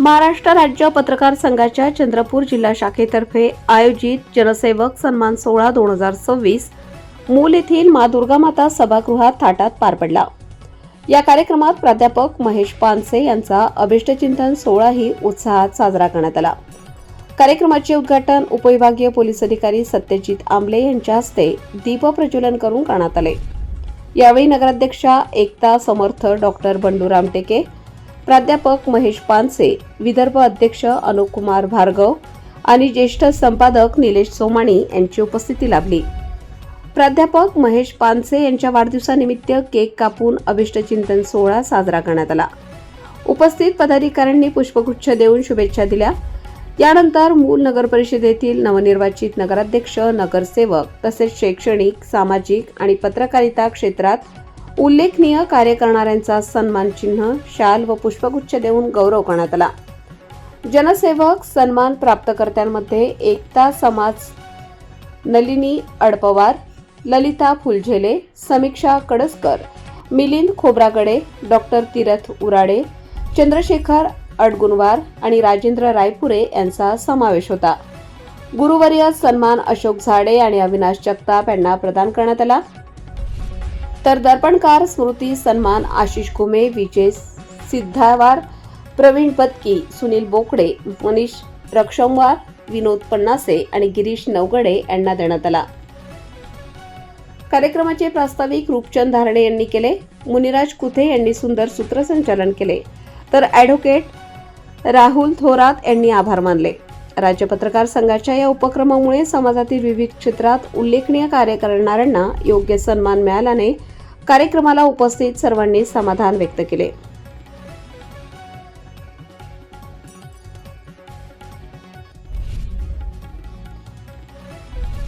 महाराष्ट्र राज्य पत्रकार संघाच्या चंद्रपूर जिल्हा शाखेतर्फे आयोजित जनसेवक सन्मान सोहळा 2026 मूल येथील माँ दुर्गामाता सभागृहात थाटात पार पडला। या कार्यक्रमात प्राध्यापक महेश पानसे यांचा अभिष्टचिंतन सोहळाही उत्साहात साजरा करण्यात आला। कार्यक्रमाचे उद्घाटन उपविभागीय पोलीस अधिकारी सत्यजित आंबले यांच्या हस्ते दीप प्रज्वलन करून करण्यात आले। यावेळी नगराध्यक्षा एकता समर्थ, डॉक्टर बंडू रामटेके, प्राध्यापक महेश पानसे, विदर्भ अध्यक्ष अनुपकुमार भार्गव आणि ज्येष्ठ संपादक निलेश सोमाणी यांची उपस्थिती लाभली। प्राध्यापक महेश पानसे यांच्या वाढदिवसानिमित्त केक कापून अभिष्टचिंतन सोहळा साजरा करण्यात आला। उपस्थित पदाधिकाऱ्यांनी पुष्पगुच्छ देऊन शुभेच्छा दिल्या। यानंतर मूल नगर परिषदेतील नवनिर्वाचित नगराध्यक्ष, नगरसेवक तसेच शैक्षणिक, सामाजिक आणि पत्रकारिता क्षेत्रात उल्लेखनीय कार्य करणाऱ्यांचा सन्मान चिन्ह, शाल व पुष्पगुच्छ देऊन गौरव करण्यात आला। जनसेवक सन्मान प्राप्तकर्त्यांमध्ये एकता समाज, नलिनी अडपवार, ललिता फुलझेले, समीक्षा कडसकर, मिलिंद खोब्रागडे, डॉक्टर तीरथ उराडे, चंद्रशेखर अडगुनवार आणि राजेंद्र रायपुरे यांचा समावेश होता। गुरुवर्य सन्मान अशोक झाडे आणि अविनाश जगताप यांना प्रदान करण्यात आला। तर दर्पणकार स्मृती सन्मान आशिष घुमे, विजय सिद्धावार, प्रवीण बदकी, सुनील बोकडे, मनीष रक्षमवार, विनोद पन्नासे आणि गिरीश नवगडे यांना देण्यात आला। कार्यक्रमाचे प्रास्ताविक रूपचंद धारणे यांनी केले। मुनिराज कुथे यांनी सुंदर सूत्रसंचालन केले, तर ॲडव्होकेट राहुल थोरात यांनी आभार मानले। राज्य पत्रकार संघाच्या या उपक्रमामुळे समाजातील विविध क्षेत्रात उल्लेखनीय कार्य करणाऱ्यांना योग्य सन्मान मिळाल्याने कार्यक्रमाला उपस्थित सर्वांनी समाधान व्यक्त केले।